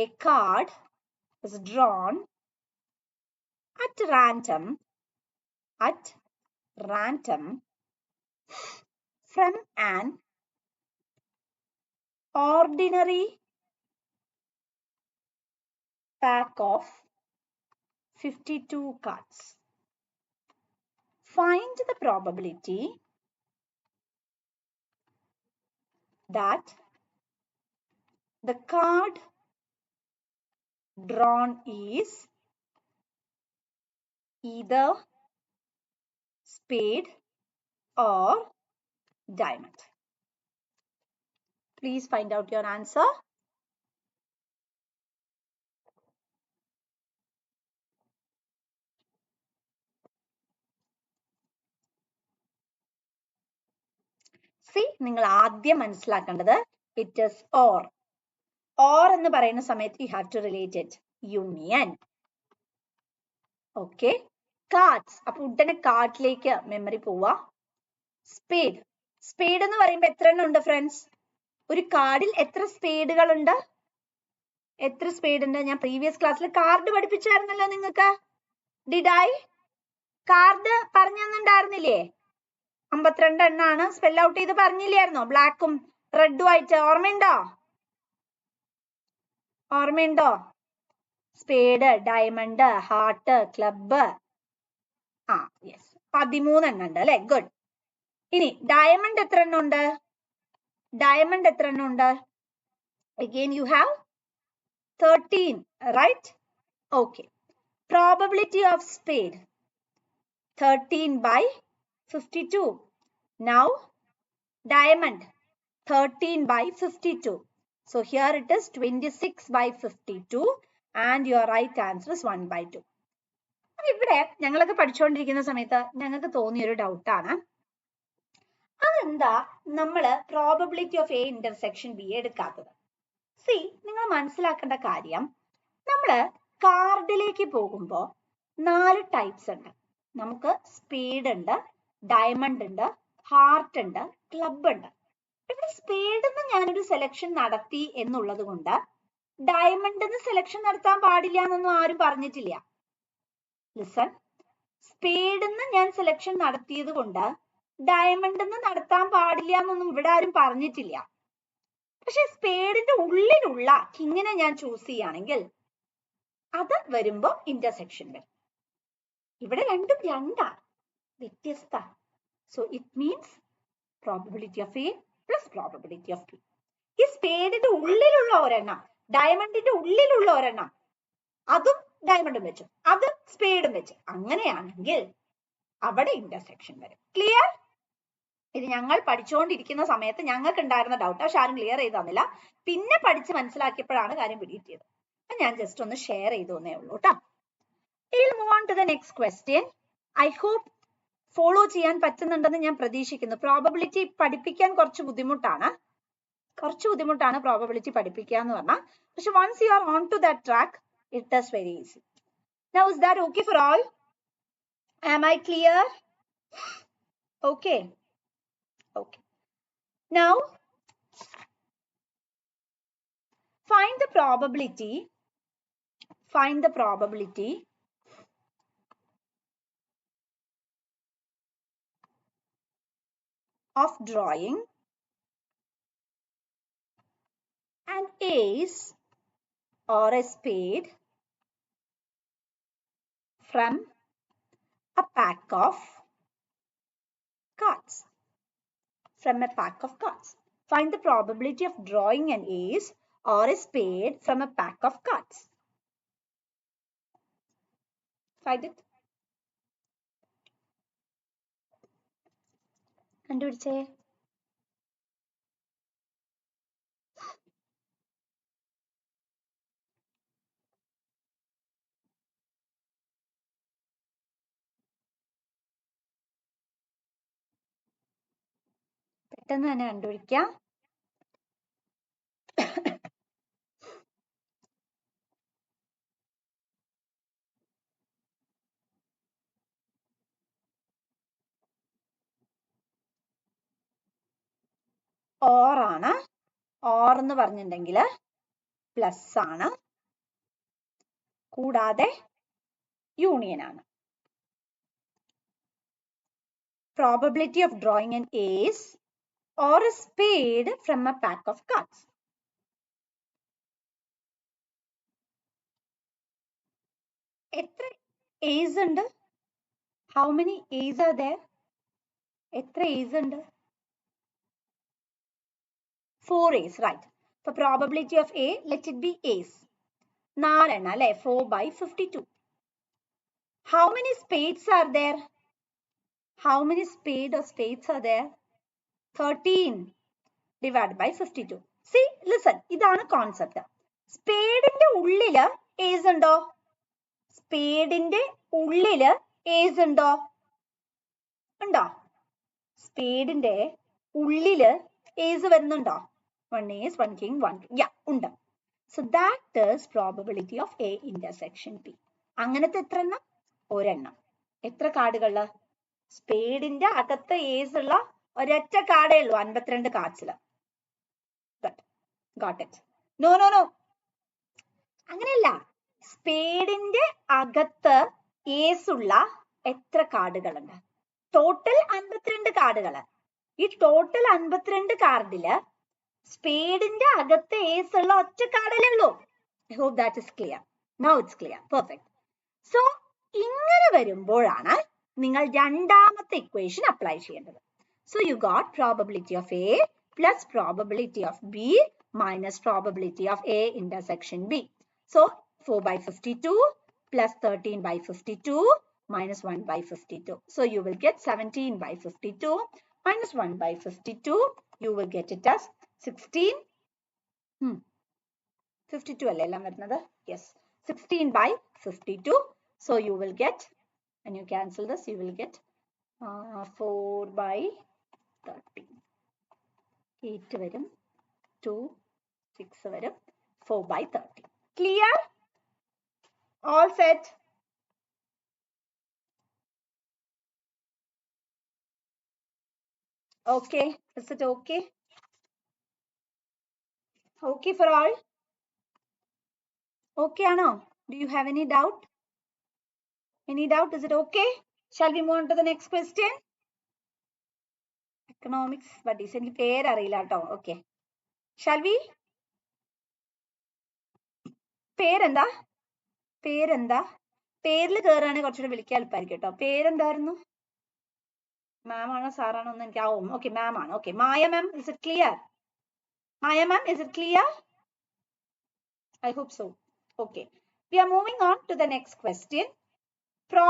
a card is drawn at random from an ordinary pack of 52 cards. Find the probability that the card drawn is either spade or diamond. Please find out your answer. See, നിങ്ങൾ ആദ്യം മനസ്സിലാക്കേണ്ടത് it is or. Or എന്ന് പറയുന്ന സമയത്ത് you have to relate it. Union. Okay. Cards. അപ്പോൾ ഉടനെ കാർഡിലേക്ക് memory പോവാ. Spade. Spade എന്ന് പറയുമ്പോൾ എത്ര എണ്ണം ഉണ്ട് ഫ്രണ്ട്സ്? ഒരു കാർഡിൽ എത്ര സ്പേഡുകൾ ഉണ്ട്? എത്ര സ്പേഡ് ഉണ്ട്? ഞാൻ പ്രീവിയസ് ക്ലാസ്സിൽ കാർഡ് പഠിപ്പിച്ചായിരുന്നല്ലോ നിങ്ങൾക്ക്. Did I? കാർഡ് പറഞ്ഞു തന്നിട്ടുണ്ടായിരുന്നില്ലേ? 52 എണ്ണാണ്. സ്പെൽ ഔട്ട് ചെയ്ത് പറഞ്ഞില്ലായിരുന്നോ? ബ്ലാക്കും റെഡും ആയിട്ട്. ഓർമ്മയുണ്ടോ? ഓർമ്മയുണ്ടോ? Spade, diamond, heart, club. Yes, 13 എണ്ണം ഉണ്ട് അല്ലെ? ഗുഡ്. ഇനി ഡയമണ്ട് എത്ര എണ്ണം ഉണ്ട്? ഡയമണ്ട് എത്ര എണ്ണം ഉണ്ട്? Again you have 13, right? Okay. Probability of spade 13 by 52. Now diamond 13 by 52. So here it is 26 by 52 and your right answer is 1 by 2. ഇവിടെ ഞങ്ങളൊക്കെ പഠിച്ചുകൊണ്ടിരിക്കുന്ന സമയത്ത് ഞങ്ങൾക്ക് തോന്നിയൊരു ഡൗട്ടാണ്. അതെന്താ നമ്മള് probability of A intersection B എടുക്കാത്തത്? സി, നിങ്ങൾ മനസ്സിലാക്കേണ്ട കാര്യം, നമ്മള് കാർഡിലേക്ക് പോകുമ്പോൾ 4 ടൈപ്സ് ഉണ്ട്. നമുക്ക് സ്പേഡ് ഉണ്ട്, ഡയമണ്ട് ഉണ്ട്, ഹാർട്ട് ഉണ്ട്, ക്ലബ് ഉണ്ട്. ഇവിടെ സ്പേഡ് ഞാനൊരു സെലക്ഷൻ നടത്തി എന്നുള്ളത് കൊണ്ട് ഡയമണ്ട് സെലക്ഷൻ നടത്താൻ പാടില്ല എന്നൊന്നും ആരും പറഞ്ഞിട്ടില്ല. ലിസൺ, സ്പേഡ് ഞാൻ സെലക്ഷൻ നടത്തിയത് കൊണ്ട് ഡയമണ്ട് നടത്താൻ പാടില്ല എന്നൊന്നും ഇവിടെ ആരും പറഞ്ഞിട്ടില്ല. പക്ഷെ സ്പേഡിന്റെ ഉള്ളിലുള്ള കിങ്ങിനെ ഞാൻ ചൂസ് ചെയ്യുകയാണെങ്കിൽ അത് വരുമ്പോ ഇന്റർസെക്ഷൻ വരും. ഇവിടെ രണ്ടും രണ്ടാണ്, വ്യത്യസ്ത. So it means probability of A plus probability of B. ഈ സ്പേഡിന്റെ ഉള്ളിലുള്ള ഒരെണ്ണം, ഡയമണ്ടിന്റെ ഉള്ളിലുള്ള ഒരെണ്ണം, അതും ഡയമണ്ടും വെച്ചു, അത് സ്പേഡും വെച്ച്, അങ്ങനെയാണെങ്കിൽ അവിടെ ഇന്റർസെക്ഷൻ വരും. ക്ലിയർ? ഇത് ഞങ്ങൾ പഠിച്ചുകൊണ്ടിരിക്കുന്ന സമയത്ത് ഞങ്ങൾക്ക് ഉണ്ടായിരുന്ന ഡൗട്ട്, പക്ഷെ ആരും ക്ലിയർ ചെയ്ത് തന്നില്ല. പിന്നെ പഠിച്ച് മനസ്സിലാക്കിയപ്പോഴാണ് കാര്യം പിടികിട്ടിയത്. ഞാൻ ജസ്റ്റ് ഒന്ന് ഷെയർ ചെയ്തു എന്നേ ഉള്ളൂ കേട്ടോ. We'll move on to the next question. I hope follow ചെയ്യാൻ പറ്റുന്നുണ്ടെന്ന് ഞാൻ പ്രതീക്ഷിക്കുന്നു. പ്രോബബിലിറ്റി പഠിപ്പിക്കാൻ കുറച്ച് ബുദ്ധിമുട്ടാണ് പ്രോബബിലിറ്റി പഠിപ്പിക്കുക എന്ന് പറഞ്ഞാൽ. പക്ഷെ once you are on to that track, it is very easy. Now is that okay for all? Am I clear? Okay. Now find the probability of drawing an ace or a spade from a pack of cards. Find the probability of drawing an ace or a spade from a pack of cards. Find it. കണ്ടുപിടിച്ചേ. പെട്ടെന്ന് തന്നെ കണ്ടുപിടിക്കാം. Or ആണ്. Or എന്ന് പറഞ്ഞിട്ടുണ്ടെങ്കിൽ plus ആണ്. കൂടാതെ union ആണ്. Probability of drawing an ace or a spade from a pack of cards. എത്ര ace ഉണ്ട്? How many ace are there? എത്ര ace ഉണ്ട്? 4 ace, right. For probability of A, let it be ace. 4 എണ്ണ അല്ലേ? 4 by 52. How many spades are there? How many spades are there? 13 divided by 52. See, listen, ഇതാണ് concept. സ്പേഡിന്റെ ഉള്ളില് ace ഉണ്ടോ? സ്പേഡിന്റെ ഉള്ളില് ace ഉണ്ടോ? ഉണ്ടോ? സ്പേഡിന്റെ ഉള്ളില് ace വരുന്നുണ്ടോ? 1 ace, 1 king, 1 king. Yeah, ഉണ്ട്. So that is probability of A intersection B. അങ്ങനത്തെ എത്ര എണ്ണം? ഒരെണ്ണം. എത്ര കാർഡുകള്? സ്പേഡിന്റെ അകത്ത് ace ഉള്ള ഒരൊറ്റ കാർഡേ ഉള്ളൂ 52 കാർഡ്സില്. Got it. No. അങ്ങനെയല്ല. സ്പേഡിന്റെ അകത്ത് ace ഉള്ള എത്ര കാർഡുകളുണ്ട്? ടോട്ടൽ 52 കാർഡുകള്. ഈ ടോട്ടൽ 52 കാർഡില് സ്പേഡിന്റെ അകത്ത് ace ഉള്ള ഒറ്റ കാർഡല്ലേ ഉള്ളൂ. I hope that is clear. Now it's clear. Perfect. So, ഇങ്ങനെ വരുമ്പോഴാണ് നിങ്ങൾ രണ്ടാമത്തെ ഇക്വേഷൻ അപ്ലൈ ചെയ്യേണ്ടത്. So, you got probability of A plus probability of B minus probability of A intersection B. So, 4 by 52 plus 13 by 52 minus 1 by 52. So, you will get 17 by 52 minus 1 by 52. You will get it as 16. 52 അല്ലേ എല്ലാം വരുന്നത്? Yes. 16 by 52. So, you will get, when you cancel this, you will get 4 by 30. 8 വരും, 2, 6 വരും, 4 by 30. Clear? All set? Okay. Is it okay? Okay for all? Okay, Anna? Do you have any doubt? Any doubt? Is it okay? Shall we move on to the next question? Economics, but recently pair arilla to. Okay. Shall we? പേരെന്താ? പേരെന്താ? പേരിൽ കയറുകയാണെങ്കിൽ കുറച്ചുകൂടെ വിളിക്കാൻ എളുപ്പമായിരിക്കും കേട്ടോ. പേരെന്തായിരുന്നു? മാം ആണോ സാറാണോ എന്ന് എനിക്ക് ആവും. ഓക്കെ, മാം ആണ്. Okay, Maya ma'am, is it clear? Maya ma'am, is it clear? I hope so. Okay. We are moving on to the next question.